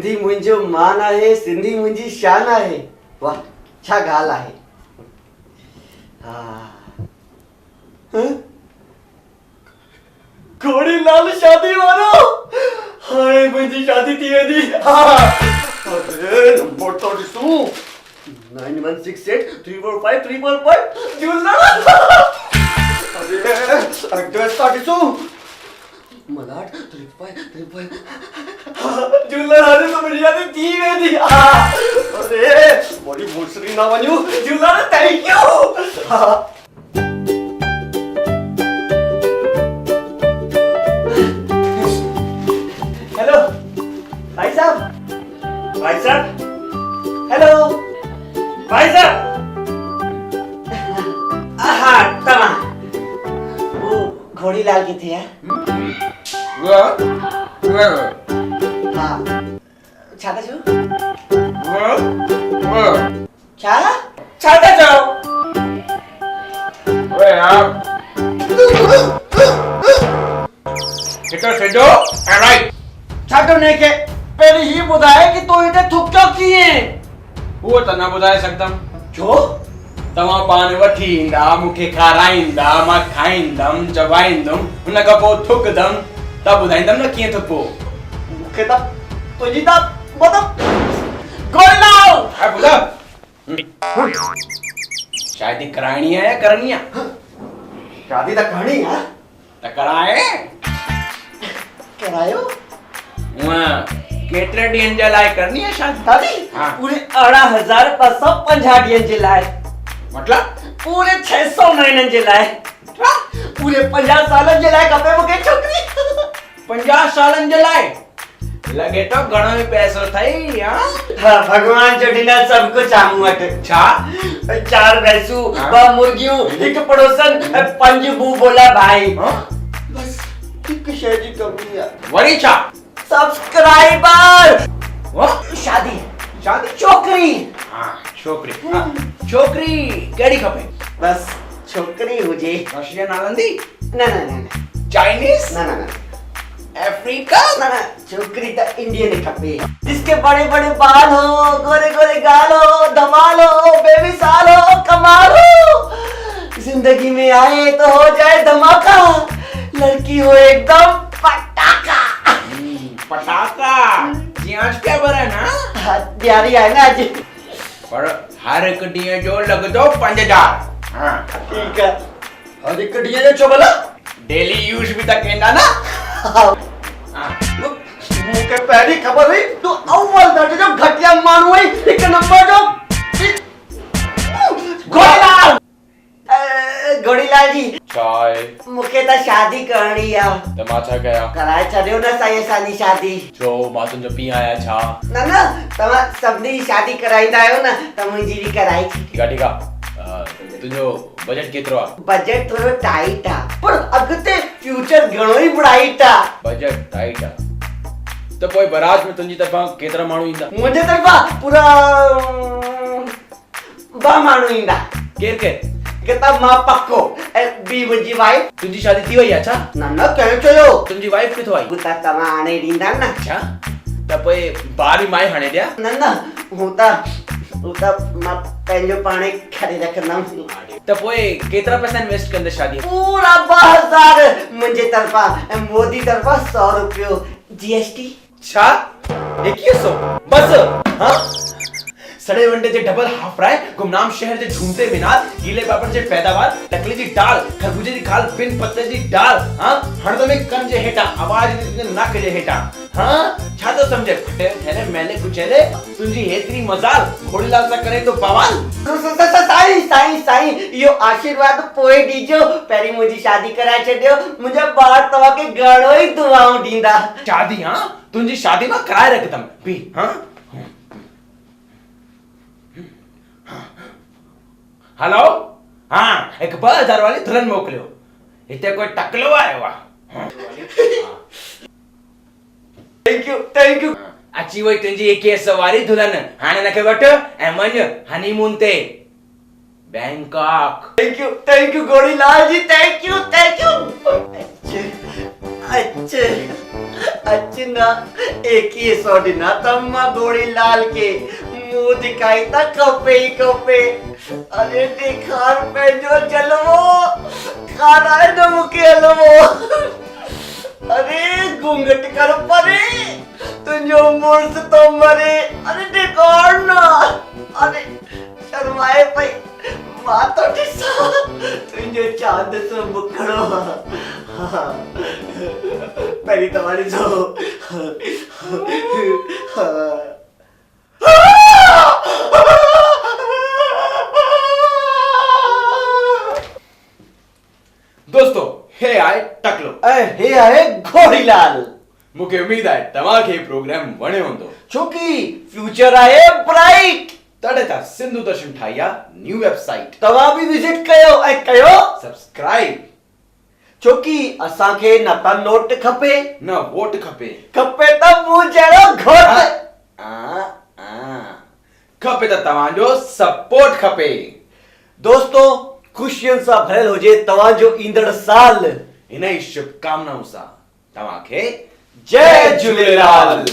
सिंधी मुंहिंजो मान आहे, सिंधी मुंहिंजी शान आहे। वाह छा ॻाल्हि आहे। घोड़ी लाल शादी वारो, हाय मुंहिंजी शादी थी वेंदी। अरे नंबर तो ॾिसूं 9168345345 झूलण। अरे एड्रेस तो ॾिसूं मलाड 3535 झूलण हाणे तो मुंहिंजी शादी थी वेंदी। अरे वरी भूसरी न वञूं झूलण। Thank you. हेलो भाई साहब, भाई साहब, हेलो भाई साहब। हाँ तमा वो घोड़ी लाल किथे है? हाँ छाता छो? छा? छाता छो? ओए यार कितना सेजो राइट छातो ने के पहिरीं ही ॿुधाए कि तूं हिते थुकियो कीअं? उहो त न ॿुधाए सघंदमि। छो? तव्हां पाण वठी ईंदा, मूंखे खाराईंदा, मां खाईंदमि, चबाईंदुमि, हुन खां पोइ थुकदमि, त ॿुधाईंदमि न कीअं थुको। मूंखे त तुंहिंजी त मतिलबु गोली लाओ। हा ॿुधायो शादी कराइणी आहे या करणी आहे? शादी त करणी आहे। त कराए करायो केतिरे ॾींहंनि जे लाइ करणी आहे शादी? दादी हाँ। पूरे 18,550 ॾींहंनि जे लाइ, मतलब पूरे 600 महीननि जे लाइ, पूरे 50 सालनि जे लाइ खपे मूंखे छोकिरी। 50 सालनि जे लाइ लॻे तो घणो ई पैसो अथई। हाँ भगवान जो ॾिनल सभु कुझु आहे मूं वटि। छा? 4 भैंसूं, 2 मुर्गियूं, 1 पड़ोसन, 5 बूबोला भाई। बस हिकु शइ जी कमी आहे। वरी छा? सब्सक्राइबर। शादी शादी छोकिरी। हाँ छोकिरी। छोकिरी कहिड़ी खपे? बस छोकिरी हुजे। रशियन हलंदी? न न न न चाइनीज? न न न अफ्रीका? ना ना छोकरी तो इंडियन ही खपे, जिसके बड़े बड़े बाल हो, गोरे गोरे गाल हो, धमाल हो, बेमिसाल हो, कमाल हो, जिंदगी में आए तो हो जाए धमाका, लड़की हो एकदम पटाखा। पटाखा जी आज क्या बर है ना? प्यारी है ना आज। पर हर एक ॾींहं जो लॻंदो 5000। हाँ ठीक है। हर एक ॾींहं जो छो भला? डेली यूज भी त केंदा ना। मूंखे पहिरीं ख़बर हुई तूं अव्वल दर्जे जो घटिया माण्हू आहीं, 1 नंबर जो घोड़ीलाल। घोड़ीलाल जी चाय मूंखे त शादी करणी आहे। त मां छा कयां? कराए छॾियो न साईं असांजी शादी। छो मां तुंहिंजो पीउ आहियां छा? न न तव्हां सभिनी शादी कराईंदा आहियो न, त मुंहिंजी बि कराई। ठीक आहे तुंहिंजो बजट केतिरो आहे? बजट थोरो टाइट आहे, पर अॻिते फ्यूचर घणो ई ब्राइट आहे। बजट टाइट आहे त पोइ बारात में तुंहिंजी तरफ़ां केतिरा माण्हू ईंदा? मुंहिंजे तरफ़ां पूरा 2 माण्हू ईंदा। केरु केरु? किताब मां पक्को ऐं ॿी मुंहिंजी वाइफ। तुंहिंजी शादी थी वई आहे छा? न न कंहिं चयो? तुंहिंजी वाइफ किथो आई? त तव्हां हाणे ॾींदा न। छा? त पोइ ॿार मां हाणे ॾियां? न न हू त मां पंहिंजो पाणे करे रखंदमि। त पोइ केतिरा पैसा इन्वेस्ट कंदे शादी? पूरा 2000 मुंहिंजे तरफ़ां ऐं मोदी तरफ़ां 100 रुपयो जीएसटी। छा? 2100 बस? हाँ सड़े वंडे जे डबल हाफ फ्राई, गुमनाम शहर जे झूमते मीनार, गीले पापड़ जे पैदावार, टकले जी दाल, खरबूजे जी खाल, बिन पत्ते जी दाल, हाँ हणद में कन जे हेठा, आवाज नक जे हेठा, हाँ छा तो समझे? फटे ठहरे मैले कुचेले, तुंहिंजी हेतिरी मजाल, घोड़ीलाल सां करे तो बवाल। साईं इहो आशीर्वाद पोइ ॾिजो, पहिरीं मुंहिंजी शादी कराए छॾियो, मुंहिंजा ॿार तव्हांखे घणो ई दुआऊं ॾींदा। शादी? हाँ तुंहिंजी शादी मां कराए रखंदमि भी। हाँ हेलो हाँ हिकु 2000 वाली दुल्हन मोकिलियो, हिते कोई टकलो आयो आहे। थैंक यू अची वई तुंहिंजी 2100 वारी दुल्हन, हाणे हिनखे वठि ऐं वञ हनीमून ते Bangkok. Thank you Ghodilal ji, thank you. अच्छे ना एक ही सौ ॾिना तम्मा गोड़ी लाल के मुंह दिखाई था कपे ही कपे। अरे दिखार पे जो जलवो खाना है न मुके हलवो। अरे घूंघट कर परे तुझो मुर्स तो मरे। अरे दिखार ना अरे शर्माए भाई मातो टिसा तुझो चांद से मुखड़ो। पहली तुम्हारी जो दोस्तों हे आए टकलो हे आहे घोड़ीलाल। मूंखे उम्मीद आहे तव्हांखे प्रोग्राम वणियो हूंदो छोकी फ्यूचर आहे ब्राइट। तॾहिं त सिंधु दर्शन ठाही आहे न्यू वेबसाइट। तव्हां बि विजिट कयो ऐं कयो सब्सक्राइब। छोकी असांखे न त नोट खपे न वोट खपे त मूं जहिड़ो घोट। खपे त तव्हांजो सपोर्ट खपे। दोस्तों खुशियुनि सां भरियल हुजे तव्हांजो ईंदड़ साल। इन ई शुभकामनाउनि सां तव्हांखे जय झूलेलाल।